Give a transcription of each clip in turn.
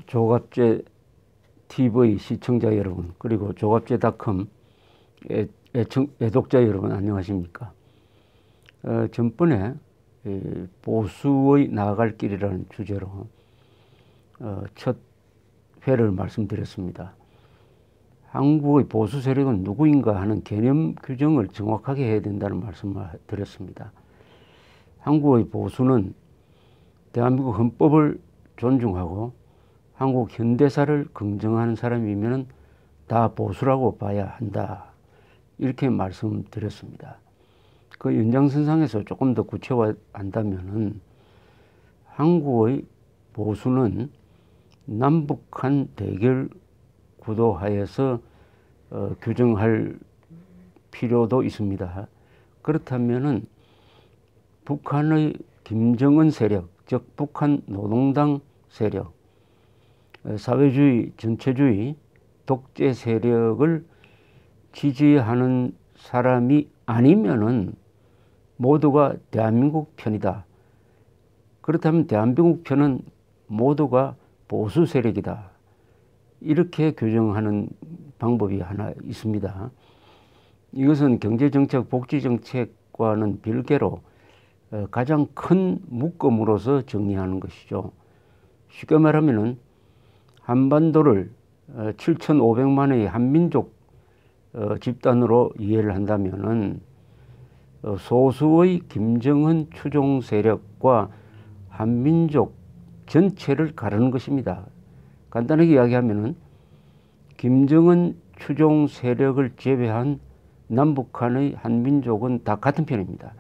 조갑제 TV 시청자 여러분, 그리고 조갑제닷컴 애독자 여러분, 안녕하십니까? 전번에 보수의 나아갈 길이라는 주제로 첫 회를 말씀드렸습니다. 한국의 보수 세력은 누구인가 하는 개념 규정을 정확하게 해야 된다는 말씀을 드렸습니다. 한국의 보수는 대한민국 헌법을 존중하고 한국 현대사를 긍정하는 사람이면 다 보수라고 봐야 한다, 이렇게 말씀드렸습니다. 그 연장선상에서 조금 더 구체화한다면은 한국의 보수는 남북한 대결 구도 하에서 규정할 필요도 있습니다. 그렇다면은 북한의 김정은 세력, 즉 북한 노동당 세력, 사회주의, 전체주의, 독재 세력을 지지하는 사람이 아니면은 모두가 대한민국 편이다. 그렇다면 대한민국 편은 모두가 보수 세력이다. 이렇게 규정하는 방법이 하나 있습니다. 이것은 경제정책, 복지정책과는 별개로 가장 큰 묶음으로서 정리하는 것이죠. 쉽게 말하면은 한반도를 7,500만의 한민족 집단으로 이해를 한다면은 소수의 김정은 추종 세력과 한민족 전체를 가르는 것입니다. 간단하게 이야기하면은 김정은 추종 세력을 제외한 남북한의 한민족은 다 같은 편입니다.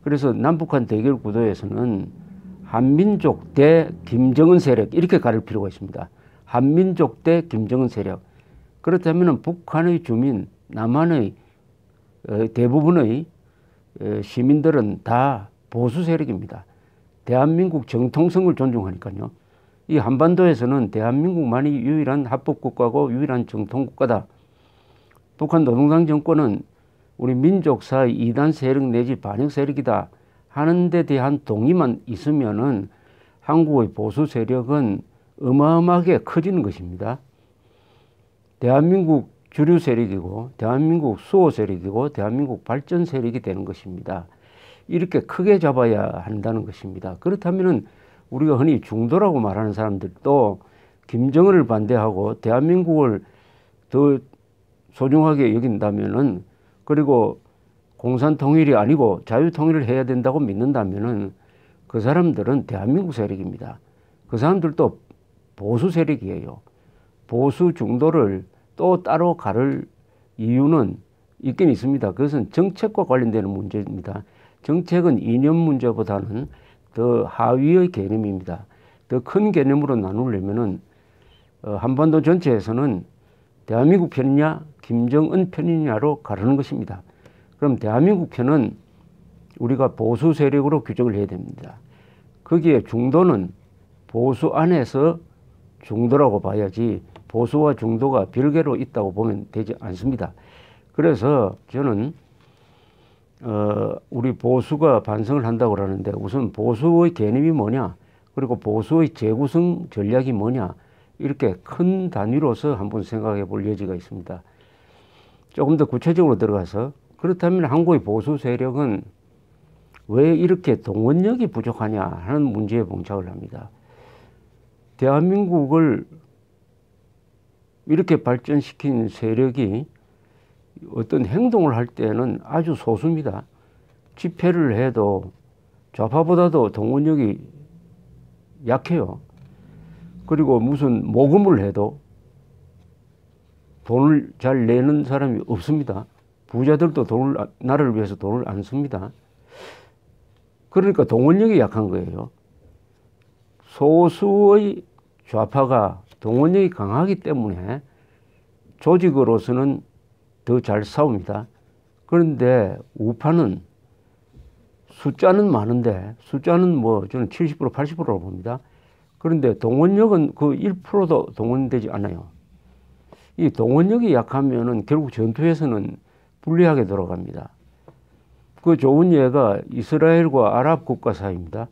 그래서 남북한 대결 구도에서는 한민족 대 김정은 세력, 이렇게 가를 필요가 있습니다. 한민족 대 김정은 세력. 그렇다면 북한의 주민, 남한의 대부분의 시민들은 다 보수 세력입니다. 대한민국 정통성을 존중하니까요. 이 한반도에서는 대한민국만이 유일한 합법국가고 유일한 정통국가다. 북한 노동당 정권은 우리 민족사의 이단 세력 내지 반역 세력이다 하는 데 대한 동의만 있으면은 한국의 보수 세력은 어마어마하게 커지는 것입니다. 대한민국 주류 세력이고 대한민국 수호 세력이고 대한민국 발전 세력이 되는 것입니다. 이렇게 크게 잡아야 한다는 것입니다. 그렇다면은 우리가 흔히 중도라고 말하는 사람들도 김정은을 반대하고 대한민국을 더 소중하게 여긴다면은, 그리고 공산통일이 아니고 자유통일을 해야 된다고 믿는다면은 그 사람들은 대한민국 세력입니다. 그 사람들도 보수 세력이에요. 보수 중도를 또 따로 가를 이유는 있긴 있습니다. 그것은 정책과 관련되는 문제입니다. 정책은 이념 문제보다는 더 하위의 개념입니다. 더 큰 개념으로 나누려면은 한반도 전체에서는 대한민국 편이냐 김정은 편이냐로 가르는 것입니다. 그럼 대한민국 편은 우리가 보수 세력으로 규정을 해야 됩니다. 거기에 중도는 보수 안에서 중도라고 봐야지 보수와 중도가 별개로 있다고 보면 되지 않습니다. 그래서 저는 우리 보수가 반성을 한다고 그러는데 우선 보수의 개념이 뭐냐, 그리고 보수의 재구성 전략이 뭐냐, 이렇게 큰 단위로서 한번 생각해 볼 여지가 있습니다. 조금 더 구체적으로 들어가서, 그렇다면 한국의 보수 세력은 왜 이렇게 동원력이 부족하냐 하는 문제에 봉착을 합니다. 대한민국을 이렇게 발전시킨 세력이 어떤 행동을 할 때는 아주 소수입니다. 집회를 해도 좌파보다도 동원력이 약해요. 그리고 무슨 모금을 해도 돈을 잘 내는 사람이 없습니다. 부자들도 나라를 위해서 돈을 안 씁니다. 그러니까 동원력이 약한 거예요. 소수의 좌파가 동원력이 강하기 때문에 조직으로서는 더 잘 싸웁니다. 그런데 우파는 숫자는 많은데, 숫자는 뭐 저는 70% 80%라고 봅니다. 그런데 동원력은 그 1%도 동원되지 않아요. 이 동원력이 약하면은 결국 전투에서는 불리하게 돌아갑니다. 그 좋은 예가 이스라엘과 아랍 국가 사이입니다.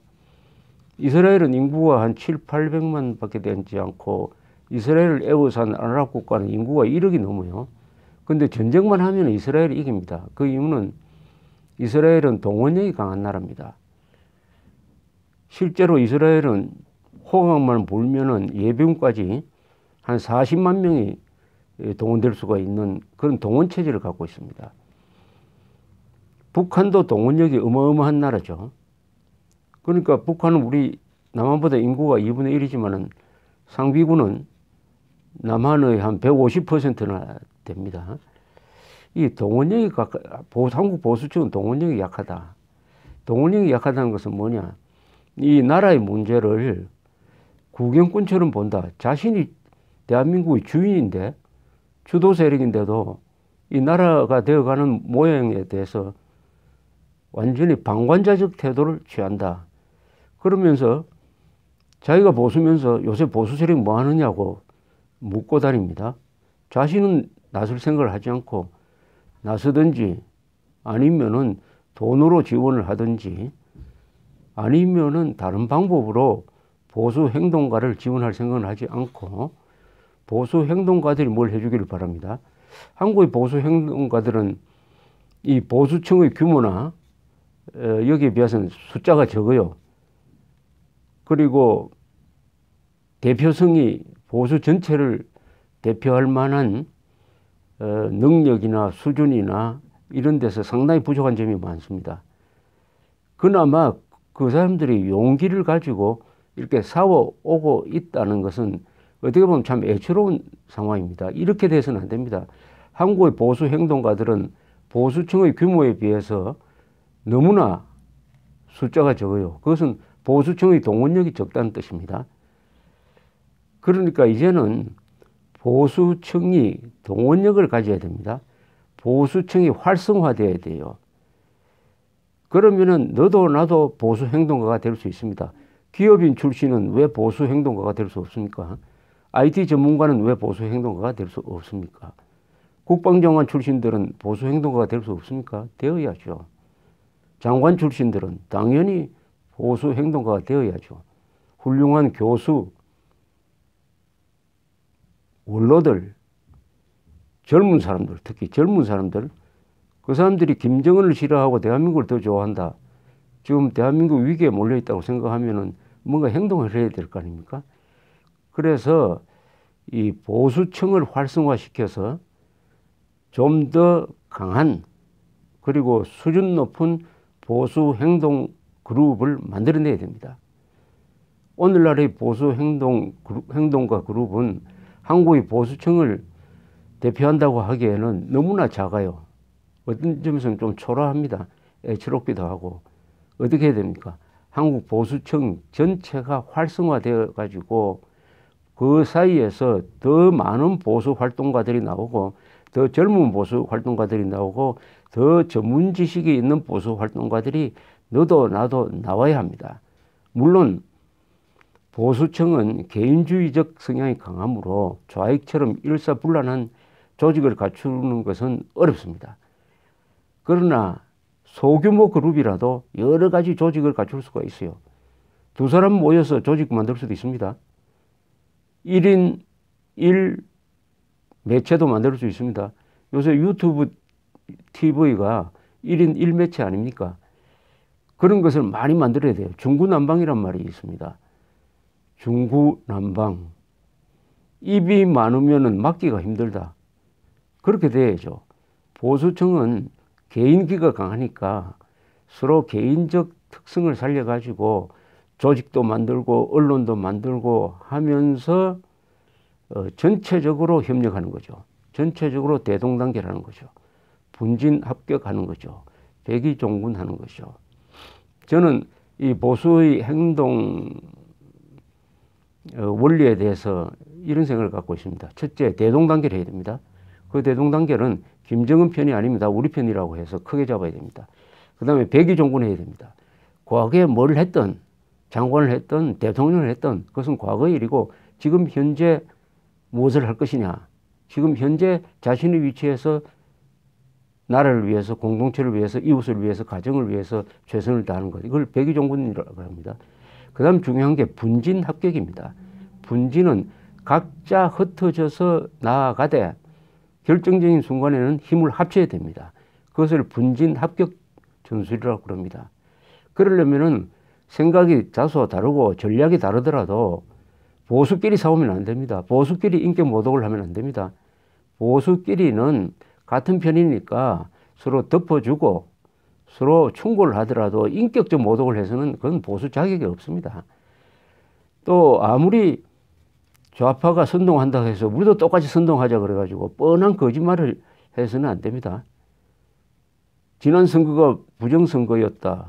이스라엘은 인구가 한 7, 800만 밖에 되지 않고 이스라엘을 에워싼 아랍 국가는 인구가 1억이 넘어요. 근데 전쟁만 하면 이스라엘이 이깁니다. 그 이유는 이스라엘은 동원력이 강한 나라입니다. 실제로 이스라엘은 호강만 불면은 예비군까지 한 40만 명이 동원될 수가 있는 그런 동원 체제를 갖고 있습니다. 북한도 동원력이 어마어마한 나라죠. 그러니까 북한은 우리 남한보다 인구가 2분의 1이지만은 상비군은 남한의 한 150%나 됩니다. 이 동원력이 한국 보수층은 동원력이 약하다. 동원력이 약하다는 것은 뭐냐? 이 나라의 문제를 구경꾼처럼 본다. 자신이 대한민국의 주인인데 주도 세력인데도 이 나라가 되어가는 모양에 대해서 완전히 방관자적 태도를 취한다. 그러면서 자기가 보수면서 요새 보수 세력이 뭐 하느냐고 묻고 다닙니다. 자신은 나설 생각을 하지 않고 나서든지 아니면은 돈으로 지원을 하든지 아니면은 다른 방법으로 보수 행동가를 지원할 생각은 하지 않고 보수 행동가들이 뭘 해주기를 바랍니다. 한국의 보수 행동가들은 이 보수층의 규모나 여기에 비해서는 숫자가 적어요. 그리고 대표성이 보수 전체를 대표할 만한 능력이나 수준이나 이런 데서 상당히 부족한 점이 많습니다. 그나마 그 사람들이 용기를 가지고 이렇게 싸워오고 있다는 것은 어떻게 보면 참 애처로운 상황입니다. 이렇게 돼서는 안 됩니다. 한국의 보수 행동가들은 보수층의 규모에 비해서 너무나 숫자가 적어요. 그것은 보수층의 동원력이 적다는 뜻입니다. 그러니까 이제는 보수층이 동원력을 가져야 됩니다. 보수층이 활성화되어야 돼요. 그러면은 너도 나도 보수 행동가가 될 수 있습니다. 기업인 출신은 왜 보수 행동가가 될 수 없습니까? IT 전문가는 왜 보수 행동가가 될 수 없습니까? 국방장관 출신들은 보수 행동가가 될 수 없습니까? 되어야죠. 장관 출신들은 당연히 보수 행동가가 되어야죠. 훌륭한 교수, 원로들, 젊은 사람들, 특히 젊은 사람들, 그 사람들이 김정은을 싫어하고 대한민국을 더 좋아한다. 지금 대한민국 위기에 몰려있다고 생각하면은 뭔가 행동을 해야 될 거 아닙니까? 그래서 이 보수층을 활성화시켜서 좀 더 강한 그리고 수준 높은 보수 행동 그룹을 만들어내야 됩니다. 오늘날의 보수 행동가 그룹은 한국의 보수층을 대표한다고 하기에는 너무나 작아요. 어떤 점에서는 좀 초라합니다. 애처롭기도 하고. 어떻게 해야 됩니까? 한국 보수층 전체가 활성화되어 가지고 그 사이에서 더 많은 보수 활동가들이 나오고 더 젊은 보수 활동가들이 나오고 더 전문 지식이 있는 보수 활동가들이 너도 나도 나와야 합니다. 물론 보수층은 개인주의적 성향이 강하므로 좌익처럼 일사불란한 조직을 갖추는 것은 어렵습니다. 그러나 소규모 그룹이라도 여러 가지 조직을 갖출 수가 있어요. 두 사람 모여서 조직 만들 수도 있습니다. 1인 1 매체도 만들 수 있습니다. 요새 유튜브 TV가 1인 1매체 아닙니까? 그런 것을 많이 만들어야 돼요. 중구난방이란 말이 있습니다. 중구난방. 입이 많으면 막기가 힘들다. 그렇게 돼야죠. 보수층은 개인기가 강하니까 서로 개인적 특성을 살려가지고 조직도 만들고 언론도 만들고 하면서 전체적으로 협력하는 거죠. 전체적으로 대동단계라는 거죠. 분진합격하는 거죠. 백의종군하는 거죠. 저는 이 보수의 행동 원리에 대해서 이런 생각을 갖고 있습니다. 첫째, 대동단계를 해야 됩니다. 그 대동단계는 김정은 편이 아닙니다. 우리 편이라고 해서 크게 잡아야 됩니다. 그 다음에 백의종군해야 됩니다. 과거에 뭘 했던, 장관을 했던, 대통령을 했던 그것은 과거의 일이고 지금 현재 무엇을 할 것이냐. 지금 현재 자신의 위치에서 나라를 위해서, 공동체를 위해서, 이웃을 위해서, 가정을 위해서 최선을 다하는 것. 이걸 백의종군이라고 합니다. 그 다음 중요한 게 분진 합격입니다. 분진은 각자 흩어져서 나아가되 결정적인 순간에는 힘을 합쳐야 됩니다. 그것을 분진 합격 전술이라고 그럽니다. 그러려면은 생각이 다소 다르고 전략이 다르더라도 보수끼리 싸우면 안 됩니다. 보수끼리 인격 모독을 하면 안 됩니다. 보수끼리는 같은 편이니까 서로 덮어주고 서로 충고를 하더라도 인격적 모독을 해서는 그건 보수 자격이 없습니다. 또 아무리 좌파가 선동한다고 해서 우리도 똑같이 선동하자 그래가지고 뻔한 거짓말을 해서는 안 됩니다. 지난 선거가 부정선거였다.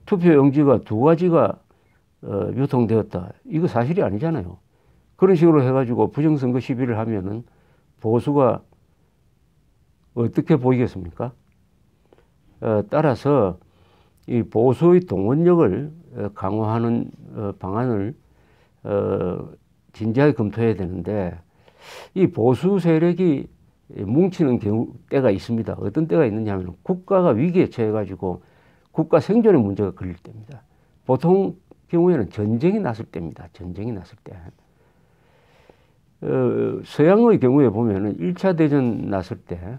투표용지가 2가지가 유통되었다. 이거 사실이 아니잖아요. 그런 식으로 해가지고 부정선거 시비를 하면은 보수가 어떻게 보이겠습니까? 따라서 이 보수의 동원력을 강화하는 방안을 진지하게 검토해야 되는데 이 보수 세력이 뭉치는 때가 있습니다. 어떤 때가 있느냐 하면 국가가 위기에 처해가지고 국가 생존의 문제가 걸릴 때입니다. 보통 경우에는 전쟁이 났을 때입니다. 전쟁이 났을 때. 서양의 경우에 보면은 1차 대전 났을 때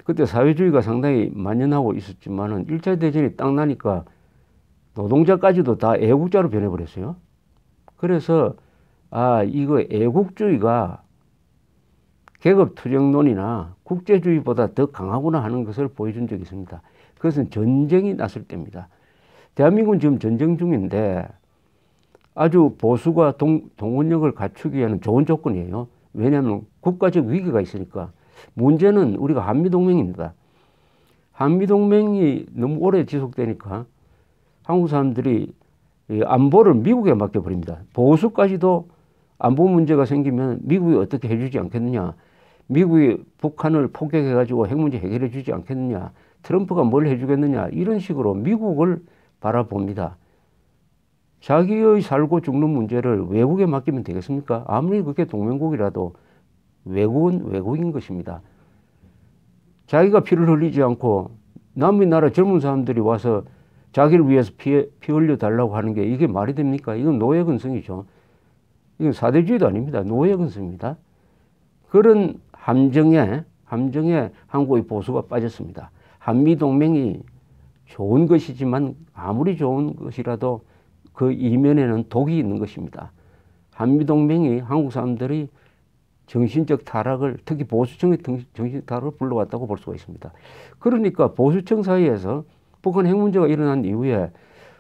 그때 사회주의가 상당히 만연하고 있었지만은 1차 대전이 딱 나니까 노동자까지도 다 애국자로 변해버렸어요. 그래서 이거 애국주의가 계급투쟁론이나 국제주의보다 더 강하구나 하는 것을 보여준 적이 있습니다. 그것은 전쟁이 났을 때입니다. 대한민국은 지금 전쟁 중인데 아주 보수가 동원력을 갖추기 위한 좋은 조건이에요. 왜냐하면 국가적 위기가 있으니까. 문제는 우리가 한미동맹입니다. 한미동맹이 너무 오래 지속되니까 한국 사람들이 안보를 미국에 맡겨버립니다. 보수까지도 안보 문제가 생기면 미국이 어떻게 해주지 않겠느냐. 미국이 북한을 폭격해가지고 핵 문제 해결해 주지 않겠느냐. 트럼프가 뭘 해주겠느냐. 이런 식으로 미국을 바라봅니다. 자기의 살고 죽는 문제를 외국에 맡기면 되겠습니까? 아무리 그게 동맹국이라도 외국은 외국인 것입니다. 자기가 피를 흘리지 않고 남의 나라 젊은 사람들이 와서 자기를 위해서 피 흘려 달라고 하는 게 이게 말이 됩니까? 이건 노예 근성이죠. 이건 사대주의도 아닙니다. 노예 근성입니다. 그런 함정에 한국의 보수가 빠졌습니다. 한미동맹이 좋은 것이지만 아무리 좋은 것이라도 그 이면에는 독이 있는 것입니다. 한미동맹이 한국 사람들이 정신적 타락을, 특히 보수층의 정신적 타락을 불러왔다고 볼 수가 있습니다. 그러니까 보수층 사이에서 북한 핵 문제가 일어난 이후에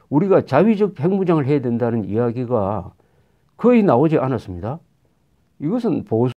우리가 자위적 핵무장을 해야 된다는 이야기가 거의 나오지 않았습니다. 이것은 보수